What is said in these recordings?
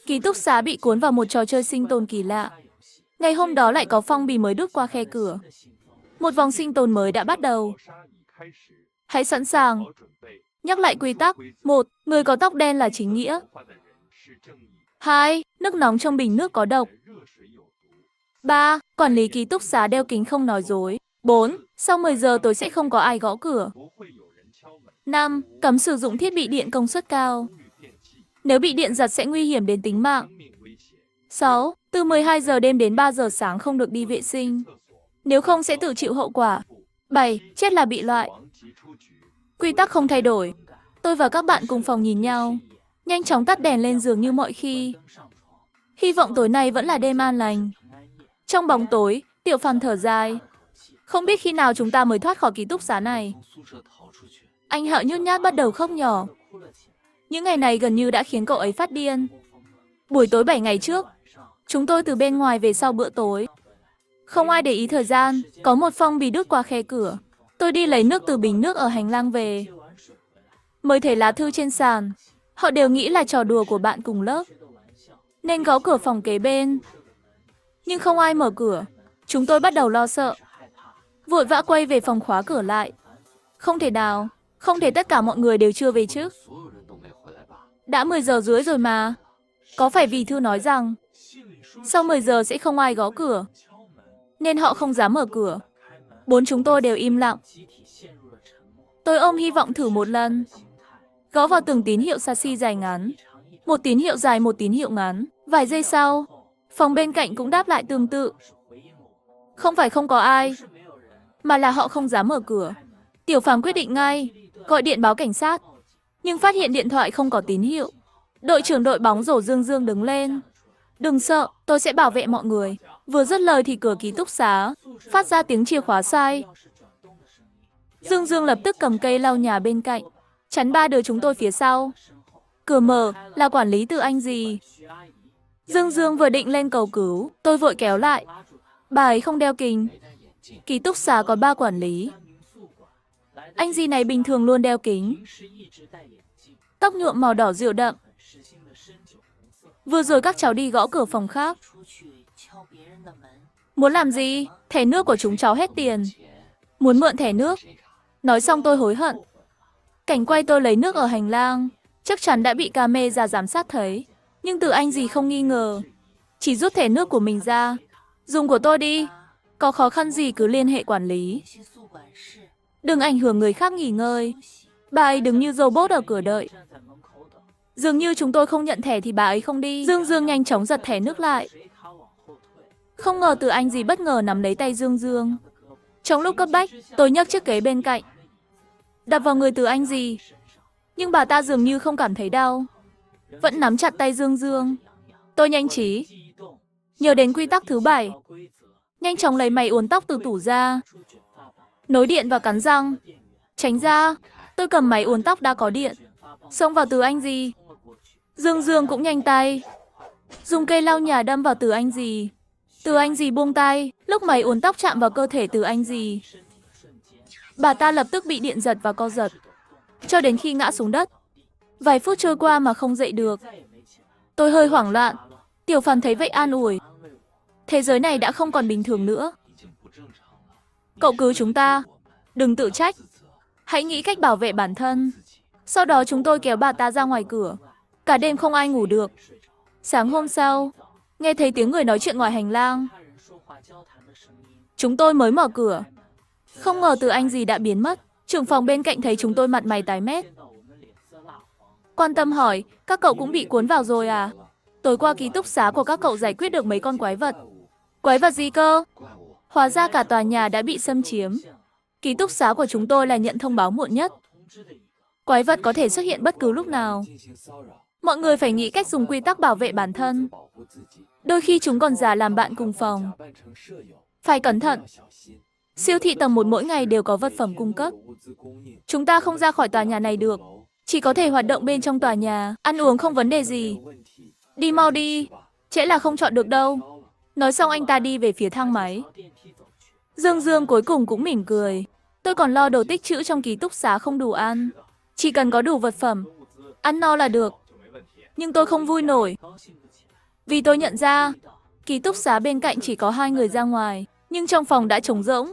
Ký túc xá bị cuốn vào một trò chơi sinh tồn kỳ lạ. Ngày hôm đó lại có phong bì mới đút qua khe cửa. Một vòng sinh tồn mới đã bắt đầu. Hãy sẵn sàng. Nhắc lại quy tắc. 1. Người có tóc đen là chính nghĩa. 2. Nước nóng trong bình nước có độc. 3. Quản lý ký túc xá đeo kính không nói dối. 4. Sau 10 giờ tối sẽ không có ai gõ cửa. 5. Cấm sử dụng thiết bị điện công suất cao. Nếu bị điện giật sẽ nguy hiểm đến tính mạng. 6. Từ 12 giờ đêm đến 3 giờ sáng không được đi vệ sinh. Nếu không sẽ tự chịu hậu quả. 7. Chết là bị loại. Quy tắc không thay đổi. Tôi và các bạn cùng phòng nhìn nhau. Nhanh chóng tắt đèn lên giường như mọi khi. Hy vọng tối nay vẫn là đêm an lành. Trong bóng tối, Tiểu Phàm thở dài. Không biết khi nào chúng ta mới thoát khỏi ký túc xá này. Anh Hạo nhút nhát bắt đầu khóc nhỏ. Những ngày này gần như đã khiến cậu ấy phát điên. Buổi tối 7 ngày trước, chúng tôi từ bên ngoài về sau bữa tối. Không ai để ý thời gian, có một phong bì đút qua khe cửa. Tôi đi lấy nước từ bình nước ở hành lang về. Mới thấy lá thư trên sàn. Họ đều nghĩ là trò đùa của bạn cùng lớp, nên gõ cửa phòng kế bên. Nhưng không ai mở cửa. Chúng tôi bắt đầu lo sợ. Vội vã quay về phòng khóa cửa lại. Không thể nào, không thể tất cả mọi người đều chưa về chứ. Đã 10 giờ rưỡi rồi mà. Có phải vì thư nói rằng sau 10 giờ sẽ không ai gõ cửa, nên họ không dám mở cửa. Bốn chúng tôi đều im lặng. Tôi ôm hy vọng thử một lần. Gõ vào từng tín hiệu saxi dài ngắn. Một tín hiệu dài, một tín hiệu ngắn. Vài giây sau, phòng bên cạnh cũng đáp lại tương tự. Không phải không có ai, mà là họ không dám mở cửa. Tiểu Phàm quyết định ngay, gọi điện báo cảnh sát. Nhưng phát hiện điện thoại không có tín hiệu. Đội trưởng đội bóng rổ Dương Dương đứng lên. Đừng sợ, tôi sẽ bảo vệ mọi người. Vừa dứt lời thì cửa ký túc xá phát ra tiếng chìa khóa xoay. Dương Dương lập tức cầm cây lau nhà bên cạnh, chắn ba đứa chúng tôi phía sau. Cửa mở, là quản lý Từ Anh gì. Dương Dương vừa định lên cầu cứu, tôi vội kéo lại. Bà ấy không đeo kính. Ký túc xá có 3 quản lý. Anh gì này bình thường luôn đeo kính. Tóc nhuộm màu đỏ dịu đậm. Vừa rồi các cháu đi gõ cửa phòng khác. Muốn làm gì? Thẻ nước của chúng cháu hết tiền. Muốn mượn thẻ nước. Nói xong tôi hối hận. Cảnh quay tôi lấy nước ở hành lang chắc chắn đã bị camera giám sát thấy. Nhưng Từ Anh gì không nghi ngờ. Chỉ rút thẻ nước của mình ra. Dùng của tôi đi. Có khó khăn gì cứ liên hệ quản lý. Đừng ảnh hưởng người khác nghỉ ngơi. Bà ấy đứng như robot ở cửa đợi. Dường như chúng tôi không nhận thẻ thì bà ấy không đi. Dương Dương nhanh chóng giật thẻ nước lại. Không ngờ Từ Anh gì bất ngờ nắm lấy tay Dương Dương. Trong lúc cấp bách, tôi nhấc chiếc ghế bên cạnh, đập vào người Từ Anh gì. Nhưng bà ta dường như không cảm thấy đau, vẫn nắm chặt tay Dương Dương. Tôi nhanh trí, nhớ đến quy tắc thứ 7. Nhanh chóng lấy máy uốn tóc từ tủ ra, nối điện và cắn răng. Tránh ra, tôi cầm máy uốn tóc đã có điện, xông vào Từ Anh gì. Dương Dương cũng nhanh tay, dùng cây lau nhà đâm vào Từ Anh gì. Từ Anh gì buông tay, lúc máy uốn tóc chạm vào cơ thể Từ Anh gì. Bà ta lập tức bị điện giật và co giật, cho đến khi ngã xuống đất. Vài phút trôi qua mà không dậy được. Tôi hơi hoảng loạn. Tiểu Phàm thấy vậy an ủi. Thế giới này đã không còn bình thường nữa. Cậu cứu chúng ta, đừng tự trách. Hãy nghĩ cách bảo vệ bản thân. Sau đó chúng tôi kéo bà ta ra ngoài cửa. Cả đêm không ai ngủ được. Sáng hôm sau, nghe thấy tiếng người nói chuyện ngoài hành lang. Chúng tôi mới mở cửa. Không ngờ Từ Anh gì đã biến mất. Trưởng phòng bên cạnh thấy chúng tôi mặt mày tái mét. Quan tâm hỏi, các cậu cũng bị cuốn vào rồi à? Tối qua ký túc xá của các cậu giải quyết được mấy con quái vật. Quái vật gì cơ? Hóa ra cả tòa nhà đã bị xâm chiếm. Ký túc xá của chúng tôi là nhận thông báo muộn nhất. Quái vật có thể xuất hiện bất cứ lúc nào. Mọi người phải nghĩ cách dùng quy tắc bảo vệ bản thân. Đôi khi chúng còn giả làm bạn cùng phòng. Phải cẩn thận. Siêu thị tầng 1 mỗi ngày đều có vật phẩm cung cấp. Chúng ta không ra khỏi tòa nhà này được. Chỉ có thể hoạt động bên trong tòa nhà. Ăn uống không vấn đề gì. Đi mau đi. Trễ là không chọn được đâu. Nói xong anh ta đi về phía thang máy. Dương Dương cuối cùng cũng mỉm cười. Tôi còn lo đồ tích trữ trong ký túc xá không đủ ăn. Chỉ cần có đủ vật phẩm, ăn no là được. Nhưng tôi không vui nổi, vì tôi nhận ra, ký túc xá bên cạnh chỉ có 2 người ra ngoài, nhưng trong phòng đã trống rỗng.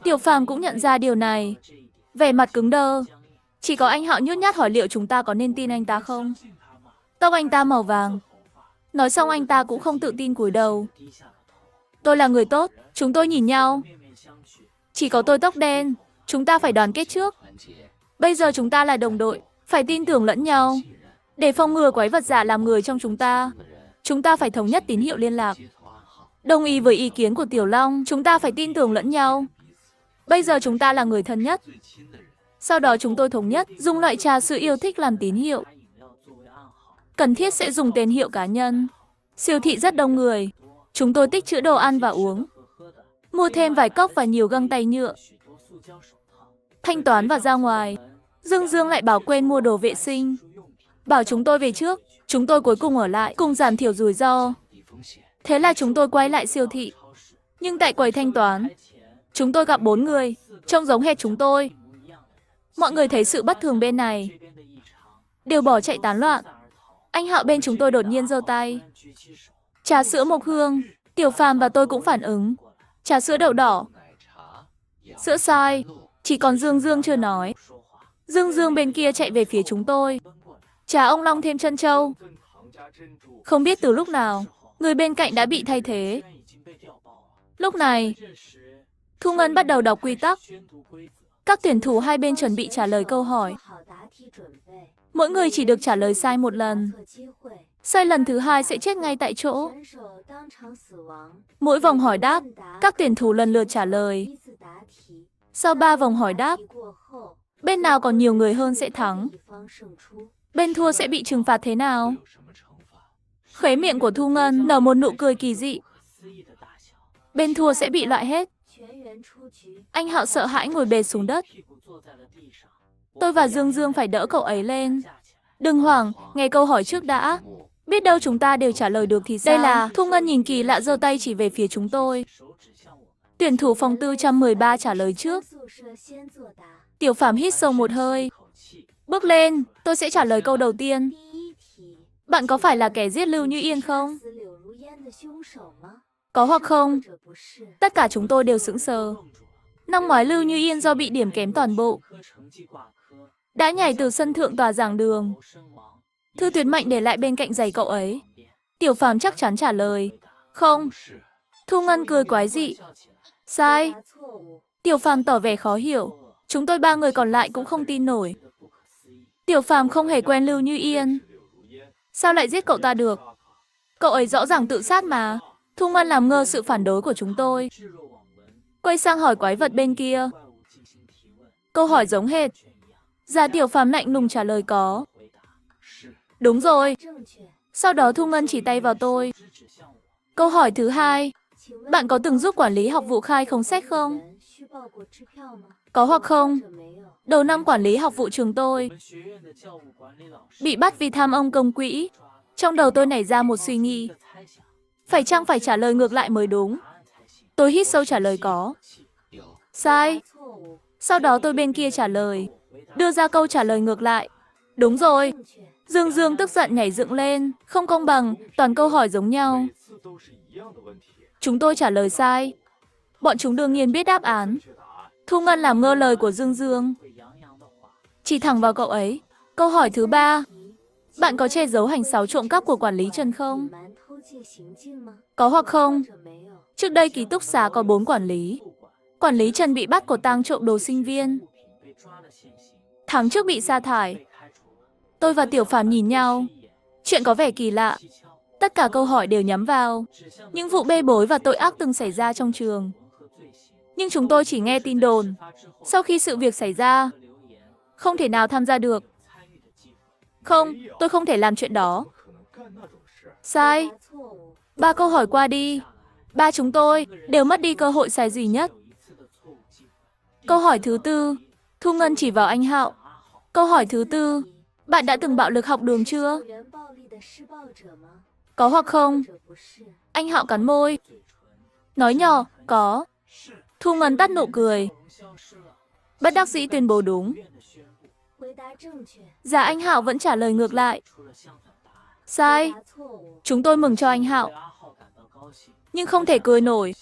Tiểu Phàm cũng nhận ra điều này, vẻ mặt cứng đơ. Chỉ có anh Hạo nhút nhát hỏi liệu chúng ta có nên tin anh ta không. Tóc anh ta màu vàng. Nói xong anh ta cũng không tự tin cúi đầu. Tôi là người tốt, chúng tôi nhìn nhau. Chỉ có tôi tóc đen, chúng ta phải đoàn kết trước. Bây giờ chúng ta là đồng đội, phải tin tưởng lẫn nhau. Để phòng ngừa quái vật giả làm người trong chúng ta phải thống nhất tín hiệu liên lạc. Đồng ý với ý kiến của Tiểu Long, chúng ta phải tin tưởng lẫn nhau. Bây giờ chúng ta là người thân nhất. Sau đó chúng tôi thống nhất dùng loại trà sữa yêu thích làm tín hiệu. Cần thiết sẽ dùng tên hiệu cá nhân. Siêu thị rất đông người. Chúng tôi tích trữ đồ ăn và uống. Mua thêm vài cốc và nhiều găng tay nhựa. Thanh toán và ra ngoài. Dương Dương lại bảo quên mua đồ vệ sinh. Bảo chúng tôi về trước. Chúng tôi cuối cùng ở lại, cùng giảm thiểu rủi ro. Thế là chúng tôi quay lại siêu thị. Nhưng tại quầy thanh toán, chúng tôi gặp 4 người, trông giống hệt chúng tôi. Mọi người thấy sự bất thường bên này, đều bỏ chạy tán loạn. Anh Hạo bên chúng tôi đột nhiên giơ tay. Trà sữa mộc hương, Tiểu Phàm và tôi cũng phản ứng. Trà sữa đậu đỏ, sữa xoài, chỉ còn Dương Dương chưa nói. Dương Dương bên kia chạy về phía chúng tôi. Trà ông long thêm trân châu. Không biết từ lúc nào, người bên cạnh đã bị thay thế. Lúc này, Thu Ngân bắt đầu đọc quy tắc. Các tuyển thủ hai bên chuẩn bị trả lời câu hỏi. Mỗi người chỉ được trả lời sai một lần. Sai lần thứ 2 sẽ chết ngay tại chỗ. Mỗi vòng hỏi đáp, các tuyển thủ lần lượt trả lời. Sau 3 vòng hỏi đáp, bên nào còn nhiều người hơn sẽ thắng. Bên thua sẽ bị trừng phạt thế nào? Khóe miệng của Thu Ngân nở một nụ cười kỳ dị. Bên thua sẽ bị loại hết. Anh Hạo sợ hãi ngồi bệt xuống đất. Tôi và Dương Dương phải đỡ cậu ấy lên. Đừng hoảng, nghe câu hỏi trước đã. Biết đâu chúng ta đều trả lời được thì sao? Đây là... Thu Ngân nhìn kỳ lạ giơ tay chỉ về phía chúng tôi. Tuyển thủ phòng 413 trả lời trước. Tiểu Phàm hít sâu một hơi. Bước lên, tôi sẽ trả lời câu đầu tiên. Bạn có phải là kẻ giết Lưu Như Yên không? Có hoặc không? Tất cả chúng tôi đều sững sờ. Năm ngoái Lưu Như Yên do bị điểm kém toàn bộ, đã nhảy từ sân thượng tòa giảng đường. Thư Tuyệt Mệnh để lại bên cạnh giày cậu ấy. Tiểu Phàm chắc chắn trả lời. Không. Thu Ngân cười quái dị. Sai. Tiểu Phàm tỏ vẻ khó hiểu. Chúng tôi 3 người còn lại cũng không tin nổi. Tiểu Phàm không hề quen Lưu Như Yên. Sao lại giết cậu ta được? Cậu ấy rõ ràng tự sát mà. Thu Ngân làm ngơ sự phản đối của chúng tôi. Quay sang hỏi quái vật bên kia. Câu hỏi giống hệt. Già Tiểu Phàm lạnh lùng trả lời có. Đúng rồi. Sau đó Thu Ngân chỉ tay vào tôi. Câu hỏi thứ 2. Bạn có từng giúp quản lý học vụ khai khống sách không? Có hoặc không? Đầu năm quản lý học vụ trường tôi bị bắt vì tham ô công quỹ. Trong đầu tôi nảy ra một suy nghĩ. Phải chăng phải trả lời ngược lại mới đúng? Tôi hít sâu trả lời có. Sai. Sau đó tôi bên kia trả lời. Đưa ra câu trả lời ngược lại. Đúng rồi. Dương Dương tức giận nhảy dựng lên. Không công bằng, toàn câu hỏi giống nhau. Chúng tôi trả lời sai. Bọn chúng đương nhiên biết đáp án. Thu Ngân làm ngơ lời của Dương Dương. Chỉ thẳng vào cậu ấy. Câu hỏi thứ 3. Bạn có che giấu hành sáu trộm cắp của quản lý Trần không? Có hoặc không? Trước đây ký túc xá có 4 quản lý. Quản lý Trần bị bắt của tang trộm đồ sinh viên. Tháng trước bị sa thải. Tôi và Tiểu Phàm nhìn nhau. Chuyện có vẻ kỳ lạ. Tất cả câu hỏi đều nhắm vào những vụ bê bối và tội ác từng xảy ra trong trường. Nhưng chúng tôi chỉ nghe tin đồn. Sau khi sự việc xảy ra, không thể nào tham gia được. Không, tôi không thể làm chuyện đó. Sai. 3 câu hỏi qua đi. 3 chúng tôi đều mất đi cơ hội sai duy nhất. Câu hỏi thứ 4. Thu Ngân chỉ vào anh Hạo. Câu hỏi thứ 4. Bạn đã từng bạo lực học đường chưa? Có hoặc không? Anh Hạo cắn môi. Nói nhỏ, có. Thu Ngân tắt nụ cười. Bất đắc dĩ tuyên bố đúng. Dạ anh Hạo vẫn trả lời ngược lại. Sai. Chúng tôi mừng cho anh Hạo, nhưng không thể cười nổi.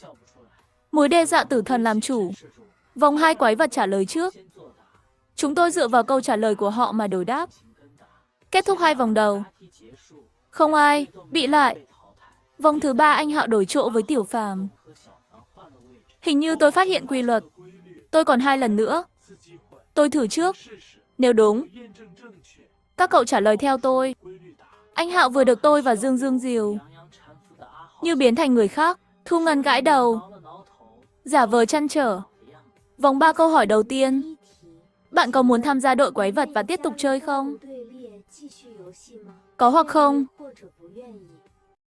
Mối đe dọa tử thần làm chủ. Vòng 2 quái vật trả lời trước. Chúng tôi dựa vào câu trả lời của họ mà đổi đáp. Kết thúc 2 vòng đầu. Không ai bị lại. Vòng thứ 3 anh Hạo đổi chỗ với Tiểu Phàm. Hình như tôi phát hiện quy luật. Tôi còn 2 lần nữa. Tôi thử trước. Nếu đúng, các cậu trả lời theo tôi. Anh Hạo vừa được tôi và Dương Dương dìu, như biến thành người khác. Thu Ngân gãi đầu, giả vờ trăn trở. Vòng 3 câu hỏi đầu tiên. Bạn có muốn tham gia đội quái vật và tiếp tục chơi không? Có hoặc không?